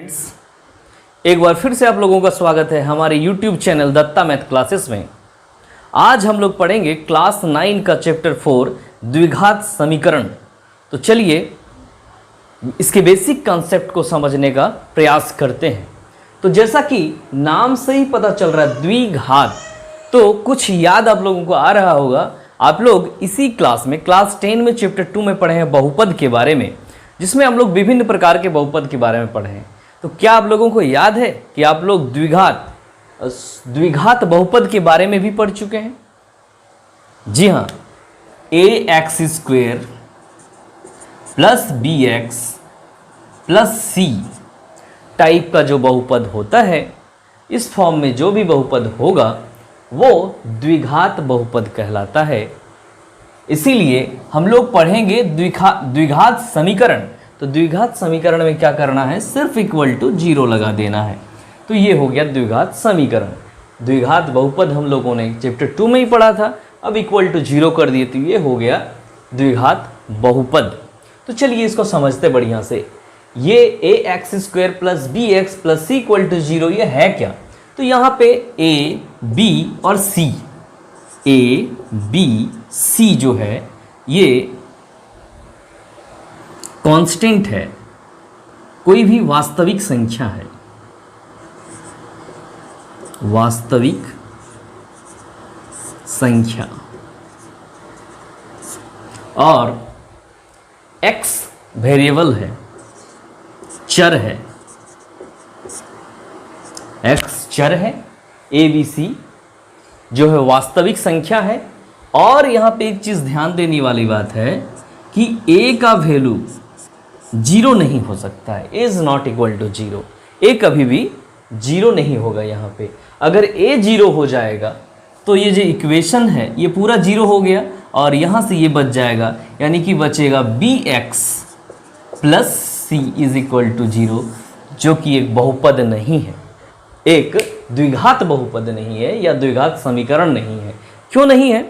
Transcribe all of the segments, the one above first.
एक बार फिर से आप लोगों का स्वागत है हमारे YouTube channel Datta math classes में। आज हम लोग पढ़ेंगे क्लास 9 का चैप्टर 4 द्विघात समीकरण। तो चलिए इसके बेसिक कॉन्सेप्ट को समझने का प्रयास करते हैं। तो जैसा कि नाम से ही पता चल रहा है द्विघात, तो कुछ याद आप लोगों को आ रहा होगा। आप लोग इसी क्लास में क्लास 10 में चैप्टर 2 में पढ़े हैं बहुपद के बारे में, जिसमें हम लोग विभिन्न प्रकार के बहुपद के बारे में पढ़े हैं। तो क्या आप लोगों को याद है कि आप लोग द्विघात बहुपद के बारे में भी पढ़ चुके हैं? जी हाँ, ax² plus bx plus c type का जो बहुपद होता है, इस फॉर्म में जो भी बहुपद होगा वो द्विघात बहुपद कहलाता है। इसीलिए हम लोग पढ़ेंगे द्विघात समीकरण। तो द्विघात समीकरण में क्या करना है, सिर्फ इक्वल टू 0 लगा देना है। तो ये हो गया द्विघात समीकरण। द्विघात बहुपद हम लोगों ने चैप्टर 2 में ही पढ़ा था, अब इक्वल टू 0 कर दिए तो ये हो गया द्विघात बहुपद। तो चलिए इसको समझते बढ़िया से। ये ax² plus bx plus c equal to 0 ये है क्या? तो यहाँ पे a, b और c, a, b, c जो है ये कांस्टेंट है, कोई भी वास्तविक संख्या है, वास्तविक संख्या। और x वेरिएबल है, चर है, x चर है, a b c जो है वास्तविक संख्या है। और यहाँ पे एक चीज ध्यान देने वाली बात है कि a का वैल्यू 0 नहीं हो सकता है, is not equal to 0। a कभी भी 0 नहीं होगा। यहाँ पे अगर a 0 हो जाएगा तो ये जो इक्वेशन है ये पूरा 0 हो गया और यहाँ से ये बच जाएगा, यानी कि बचेगा bx plus c is equal to 0, जो कि एक बहुपद नहीं है, एक द्विघात बहुपद नहीं है या द्विघात समीकरण नहीं है। क्यों नहीं है?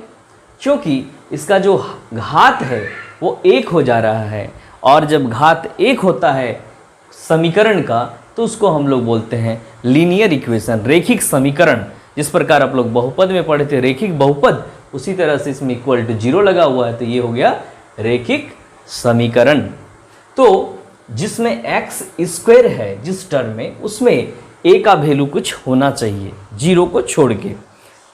क्योंकि इसका जो घात है वो 1 हो जा रहा है, और जब घात 1 होता है समीकरण का तो उसको हम लोग बोलते हैं लीनियर इक्वेशन, रेखिक समीकरण। जिस प्रकार आप लोग बहुपद में पढ़े थे रेखिक बहुपद, उसी तरह से इसमें इक्वल टू 0 लगा हुआ है, तो ये हो गया रेखिक समीकरण। तो जिसमें x² है जिस टर्म में, उसमें a का वैल्यू कुछ होना चाहिए 0 को छोड़ के,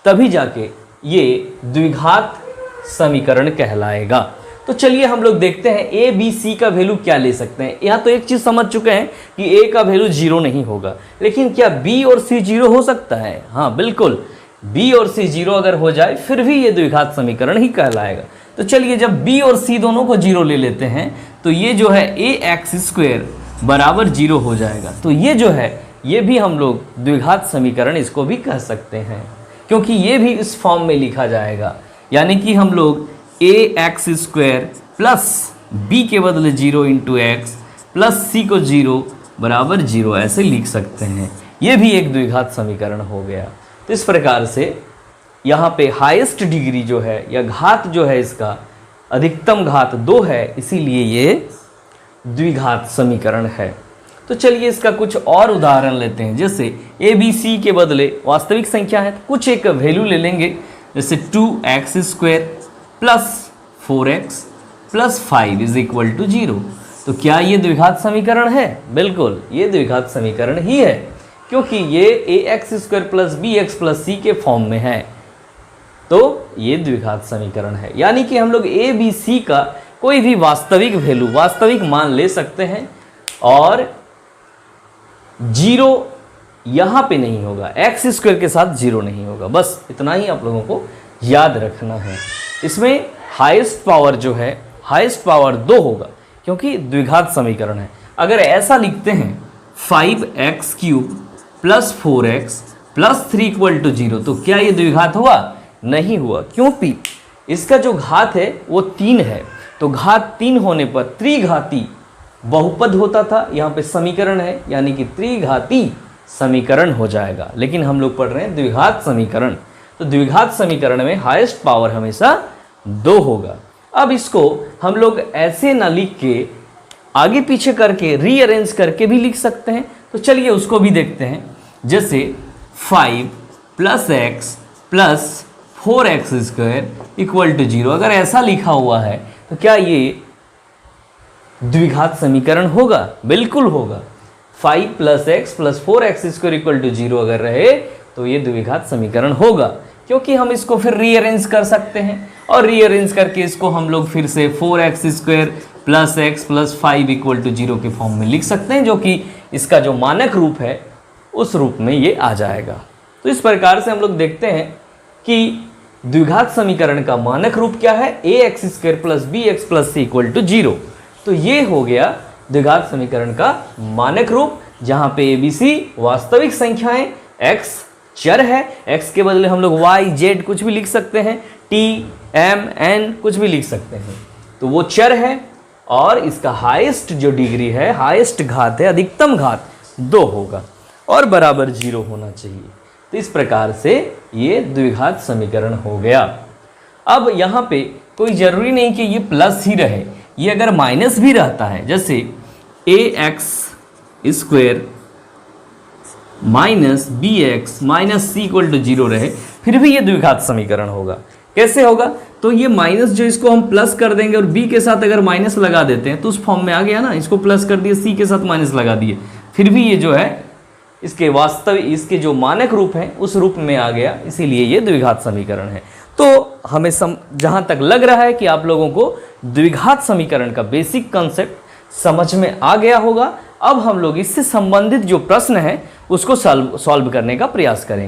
तभी जाके ये द्विघात समीकरण कहलाएगा। तो चलिए हम लोग देखते हैं a b c का वैल्यू क्या ले सकते हैं। यहाँ तो एक चीज समझ चुके हैं कि a का वैल्यू 0 नहीं होगा, लेकिन क्या b और c 0 हो सकता है? हाँ बिल्कुल, b और c 0 अगर हो जाए फिर भी ये द्विघात समीकरण ही कहलाएगा। तो चलिए जब b और c दोनों को 0 ले लेते हैं तो ये जो है ax² बराबर 0 हो जाएगा। तो ये जो है ये भी हम लोग द्विघात समीकरण इसको भी कह सकते हैं, क्योंकि ये भी इस फॉर्म में लिखा जाएगा, यानी कि हम लोग ax² प्लस b के बदले 0 इंटू x प्लस c को 0 बराबर 0 ऐसे लिख सकते हैं। ये भी एक द्विघात समीकरण हो गया। तो इस प्रकार से यहाँ पे हाईएस्ट डिग्री जो है या घात जो है इसका अधिकतम घात 2 है, इसीलिए ये द्विघात समीकरण है। तो चलिए इसका कुछ और उदाहरण लेते हैं। जैसे a b c के बदले वास्तविक संख्या है तो कुछ एक वैल्यू ले लेंगे, जैसे 2x² plus 4x plus 5 is equal to 0। तो क्या ये द्विघात समीकरण है? बिल्कुल, ये द्विघात समीकरण ही है, क्योंकि ये ax² plus bx plus c के फॉर्म में है। तो ये द्विघात समीकरण है, यानी कि हम लोग a b c का कोई भी वास्तविक वैल्यू, वास्तविक मान ले सकते हैं, और 0 यहाँ पे नहीं होगा, x² के साथ 0 नहीं होगा। बस इतना ही आप लोगों को याद रखना है। इसमें हाईएस्ट पावर जो है, हाईएस्ट पावर 2 होगा, क्योंकि द्विघात समीकरण है। अगर ऐसा लिखते हैं 5x³ plus 4x plus 3 equal to 0, तो क्या ये द्विघात हुआ? नहीं हुआ, क्योंकि इसका जो घात है वो 3 है। तो घात 3 होने पर त्रिघाती बहुपद होता था, यहाँ पे समीकरण है, यानी कि त्रिघाती समीकरण हो जाएगा। लेकिन हम लोग पढ़ रहे हैं द्विघात समीकरण, तो द्विघात समीकरण में हाईएस्ट पावर हमेशा 2 होगा। अब इसको हम लोग ऐसे ना लिख के आगे पीछे करके रीअरेंज करके भी लिख सकते हैं। तो चलिए उसको भी देखते हैं। जैसे 5 + x + 4x² = 0, अगर ऐसा लिखा हुआ है तो क्या ये द्विघात समीकरण होगा? बिल्कुल होगा। 5 + x + 4x² = 0 अगर रहे तो ये द्विघात समीकरण होगा, क्योंकि हम इसको फिर रीअरेंज कर सकते हैं और रीअरेंज करके इसको हम लोग फिर से 4x² + x + 5 = 0 के फॉर्म में लिख सकते हैं, जो कि इसका जो मानक रूप है उस रूप में ये आ जाएगा। तो इस प्रकार से हम लोग देखते हैं कि द्विघात समीकरण का मानक रूप क्या है? ax² + bx + c = 0। तो ये हो गया द्विघात समीकरण का मानक रूप, जहां पे abc वास्तविक संख्याएं, x चर है, x के बदले हम लोग y z कुछ भी लिख सकते हैं, t m n कुछ भी लिख सकते हैं, तो वो चर है और इसका हाईएस्ट जो डिग्री है, हाईएस्ट घात है, अधिकतम घात 2 होगा और बराबर 0 होना चाहिए। तो इस प्रकार से ये द्विघात समीकरण हो गया। अब यहाँ पे कोई जरूरी नहीं कि ये प्लस ही रहे, ये अगर माइनस भी रहता है, जैसे ax² - bx - c = 0 रहे, फिर भी ये द्विघात समीकरण होगा। कैसे होगा? तो ये माइनस जो इसको हम प्लस कर देंगे और b के साथ अगर माइनस लगा देते हैं तो उस फॉर्म में आ गया ना, इसको प्लस कर दिए, c के साथ माइनस लगा दिए, फिर भी ये जो है इसके वास्तविक, इसके जो मानक रूप है उस रूप में आ गया, इसीलिए ये द्विघात समीकरण है। तो हमें जहां तक लग रहा है कि आप लोगों को द्विघात समीकरण का बेसिक कॉन्सेप्ट समझ में आ गया होगा। अब हम लोग इससे संबंधित जो प्रश्न है उसको सॉल्व करने का प्रयास करेंगे।